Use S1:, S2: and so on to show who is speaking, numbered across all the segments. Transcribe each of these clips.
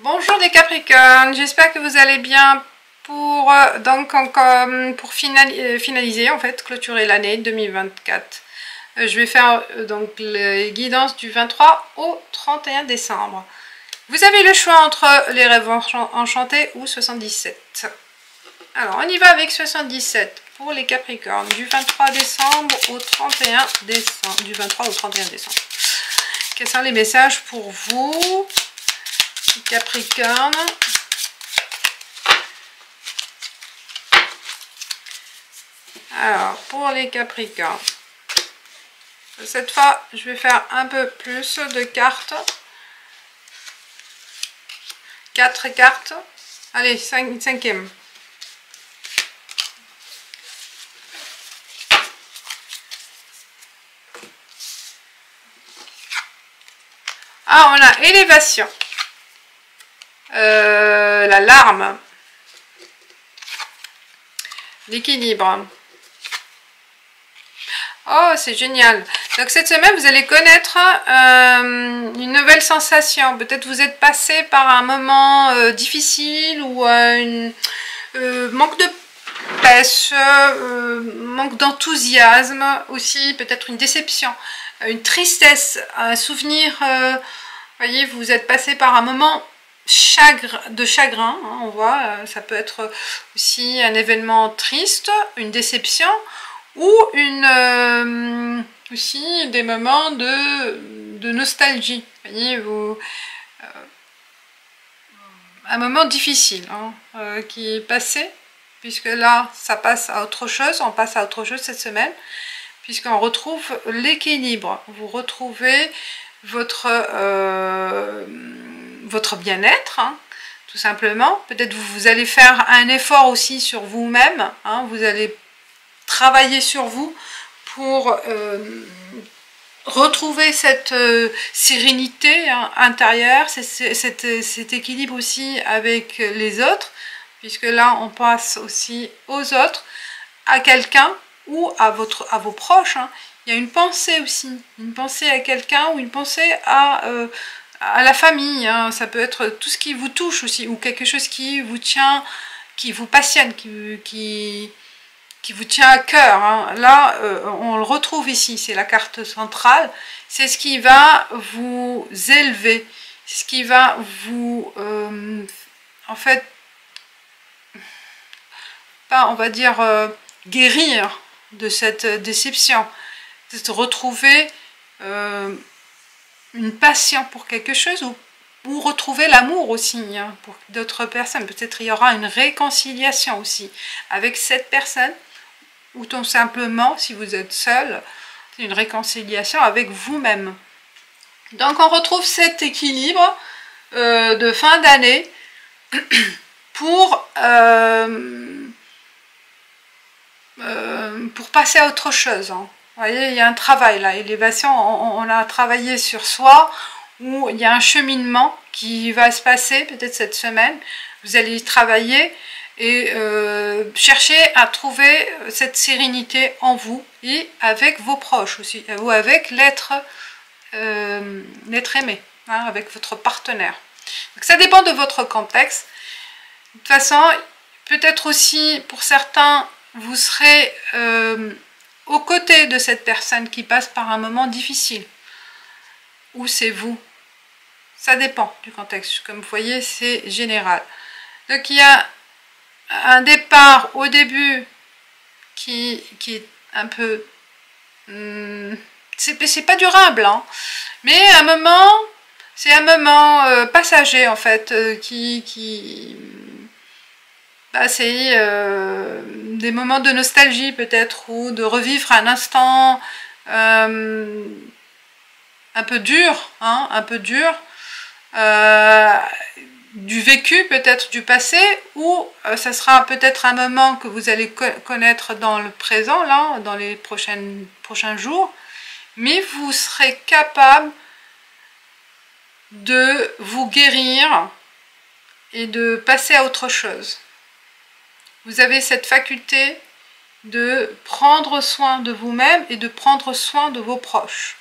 S1: Bonjour les Capricornes, j'espère que vous allez bien pour finaliser en fait, clôturer l'année 2024. Je vais faire donc les guidances du 23 au 31 décembre. Vous avez le choix entre les rêves enchantés ou 77. Alors on y va avec 77 pour les Capricornes du 23 décembre au 31 décembre. Du 23 au 31 décembre. Quels sont les messages pour vous Capricorne? Alors, pour les Capricornes, cette fois, je vais faire un peu plus de cartes. 4 cartes. Allez, cinquième. Ah, on a élévation. La larme, l'équilibre. Oh, c'est génial. Donc cette semaine, vous allez connaître une nouvelle sensation. Peut-être vous êtes passé par un moment difficile ou manque de pêche, manque d'enthousiasme aussi, peut-être une déception, une tristesse, un souvenir. Voyez, vous êtes passé par un moment de chagrin, hein, on voit, ça peut être aussi un événement triste, une déception ou aussi des moments de nostalgie. Voyez, un moment difficile hein, qui est passé, puisque là ça passe à autre chose, on passe à autre chose cette semaine, puisqu'on retrouve l'équilibre, vous retrouvez votre bien-être, hein, tout simplement. Peut-être vous allez faire un effort aussi sur vous-même, hein, vous allez travailler sur vous pour retrouver cette sérénité hein, intérieure, cet équilibre aussi avec les autres, puisque là on passe aussi aux autres, à quelqu'un ou à vos proches. Hein. Il y a une pensée aussi, une pensée à quelqu'un ou une pensée à la famille, hein. Ça peut être tout ce qui vous touche aussi, ou quelque chose qui vous tient, qui vous passionne, qui vous tient à cœur. Hein. Là, on le retrouve ici, c'est la carte centrale, c'est ce qui va vous élever, ce qui va vous, en fait, pas, on va dire, guérir de cette déception, de se retrouver une passion pour quelque chose ou retrouver l'amour aussi hein, pour d'autres personnes. Peut-être il y aura une réconciliation aussi avec cette personne ou tout simplement, si vous êtes seul, une réconciliation avec vous-même. Donc on retrouve cet équilibre de fin d'année pour passer à autre chose. Hein. Vous voyez, il y a un travail là, élévation, on a travaillé sur soi, où il y a un cheminement qui va se passer peut-être cette semaine. Vous allez y travailler et chercher à trouver cette sérénité en vous et avec vos proches aussi, ou avec l'être aimé, hein, avec votre partenaire. Donc ça dépend de votre contexte. De toute façon, peut-être aussi pour certains, vous serez aux côtés de cette personne qui passe par un moment difficile. Ou c'est vous. Ça dépend du contexte. Comme vous voyez, c'est général. Donc il y a un départ au début qui est un peu... c'est pas durable, hein, mais un moment, c'est un moment passager en fait, bah, c'est des moments de nostalgie peut-être, ou de revivre un instant un peu dur, hein, un peu dur, du vécu peut-être du passé, ou ça sera peut-être un moment que vous allez connaître dans le présent, là, dans les prochains jours, mais vous serez capable de vous guérir et de passer à autre chose. Vous avez cette faculté de prendre soin de vous-même et de prendre soin de vos proches.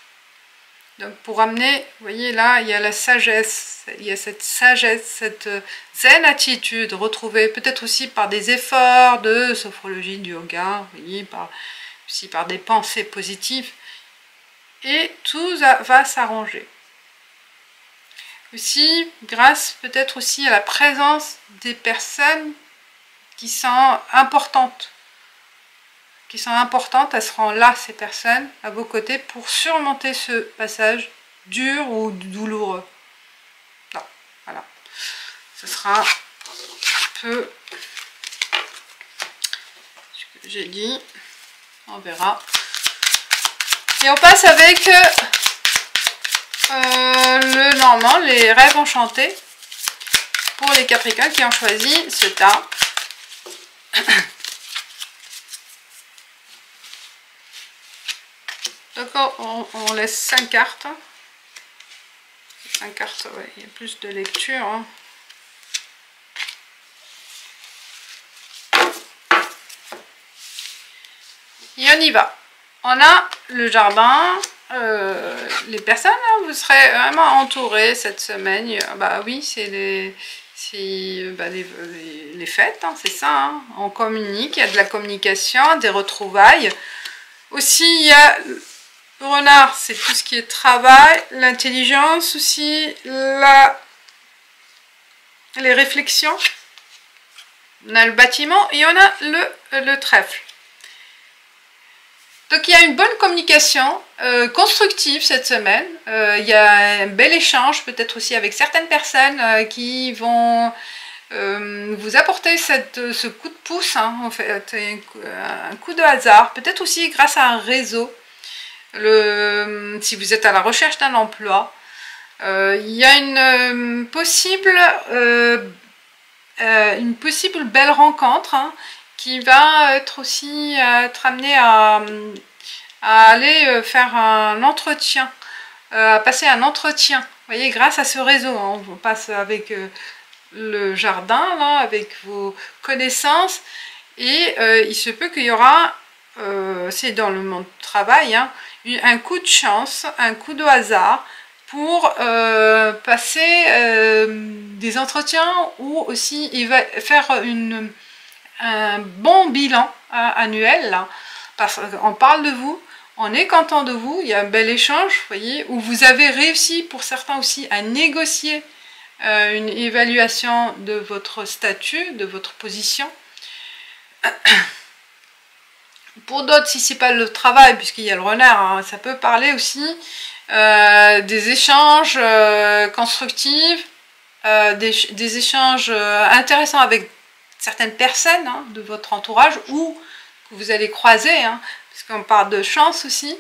S1: Donc pour amener, vous voyez là, il y a la sagesse, il y a cette sagesse, cette zen attitude retrouvée peut-être aussi par des efforts de sophrologie, du yoga, vous voyez, aussi par des pensées positives. Et tout va s'arranger. Aussi, grâce peut-être aussi à la présence des personnes qui sont importantes. Elles seront là, ces personnes, à vos côtés, pour surmonter ce passage dur ou douloureux. Non, voilà. Ce sera un peu ce que j'ai dit. On verra. Et on passe avec le normand, les rêves enchantés, pour les Capricornes qui ont choisi ce tas. Donc on laisse 5 cartes. 5 cartes, ouais, il y a plus de lecture. Hein. Et on y va. On a le jardin. Les personnes, hein, vous serez vraiment entourés cette semaine. Bah oui, c'est les fêtes, hein, c'est ça. Hein. On communique, il y a de la communication, des retrouvailles. Aussi, il y a le renard, c'est tout ce qui est travail, l'intelligence aussi, les réflexions. On a le bâtiment et on a le trèfle. Donc il y a une bonne communication constructive cette semaine. Il y a un bel échange peut-être aussi avec certaines personnes qui vont vous apporter ce coup de pouce, hein, en fait, un coup de hasard, peut-être aussi grâce à un réseau. Si vous êtes à la recherche d'un emploi, il y a une possible belle rencontre, hein, qui va être aussi être amené à aller faire un entretien, à passer un entretien. Vous voyez, grâce à ce réseau, hein, on passe avec le jardin, là, avec vos connaissances, et il se peut qu'il y aura, c'est dans le monde du travail, hein, un coup de chance, un coup de hasard pour passer des entretiens ou aussi il va faire un bon bilan annuel, là, parce qu'on parle de vous, on est content de vous, il y a un bel échange, vous voyez, où vous avez réussi pour certains aussi à négocier une évaluation de votre statut, de votre position. Pour d'autres, si c'est pas le travail, puisqu'il y a le renard, hein, ça peut parler aussi des échanges constructifs, des échanges intéressants avec certaines personnes, hein, de votre entourage ou que vous allez croiser, hein, parce qu'on parle de chance aussi,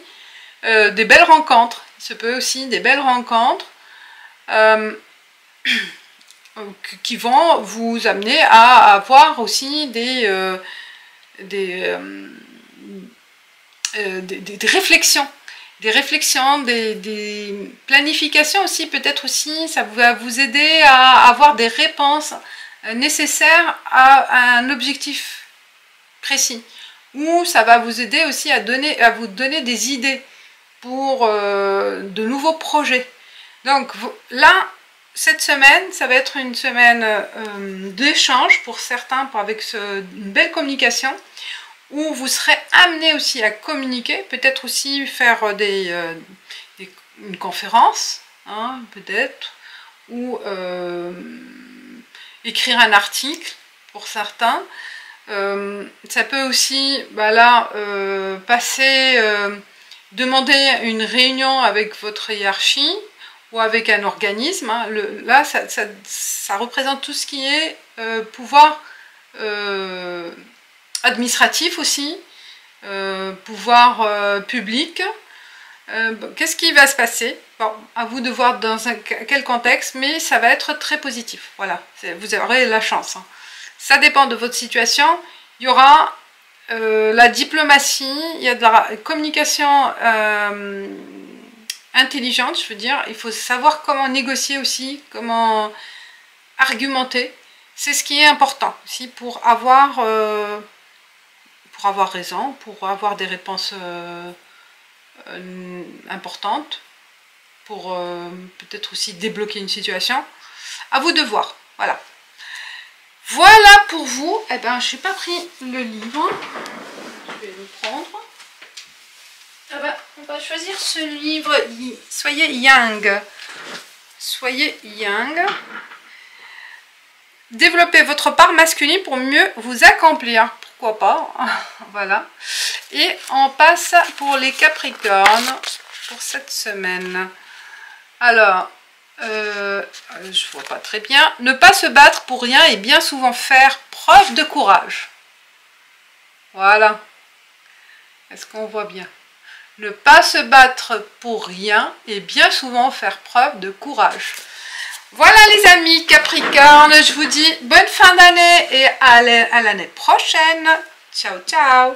S1: des belles rencontres. Il se peut aussi des belles rencontres qui vont vous amener à avoir aussi des réflexions. Des planifications aussi, peut-être aussi, ça va vous aider à avoir des réponses nécessaires à un objectif précis. Ou ça va vous aider aussi à vous donner des idées pour de nouveaux projets. Donc là, cette semaine, ça va être une semaine d'échange pour certains, avec une belle communication, où vous serez amené aussi à communiquer, peut-être aussi faire une conférence, hein, peut-être, ou écrire un article pour certains. Ça peut aussi, bah là, demander une réunion avec votre hiérarchie ou avec un organisme. Hein. Là, ça représente tout ce qui est pouvoir administratif aussi, pouvoir public. Qu'est-ce qui va se passer? Bon, à vous de voir dans quel contexte, mais ça va être très positif. Voilà, vous aurez la chance. Hein. Ça dépend de votre situation. Il y aura la diplomatie, il y a de la communication intelligente, je veux dire. Il faut savoir comment négocier aussi, comment argumenter. C'est ce qui est important aussi pour avoir raison, pour avoir des réponses importantes. pour peut-être aussi débloquer une situation. À vous de voir. Voilà. Voilà pour vous. Eh ben, je n'ai pas pris le livre. Je vais le prendre. Ah ben, on va choisir ce livre. Soyez Yang. Soyez Yang. Développez votre part masculine pour mieux vous accomplir. Pourquoi pas. Voilà. Et on passe pour les Capricornes pour cette semaine. Alors, je vois pas très bien. Ne pas se battre pour rien et bien souvent faire preuve de courage. Voilà. Est-ce qu'on voit bien? Ne pas se battre pour rien et bien souvent faire preuve de courage. Voilà les amis Capricorne, je vous dis bonne fin d'année et à l'année prochaine. Ciao, ciao.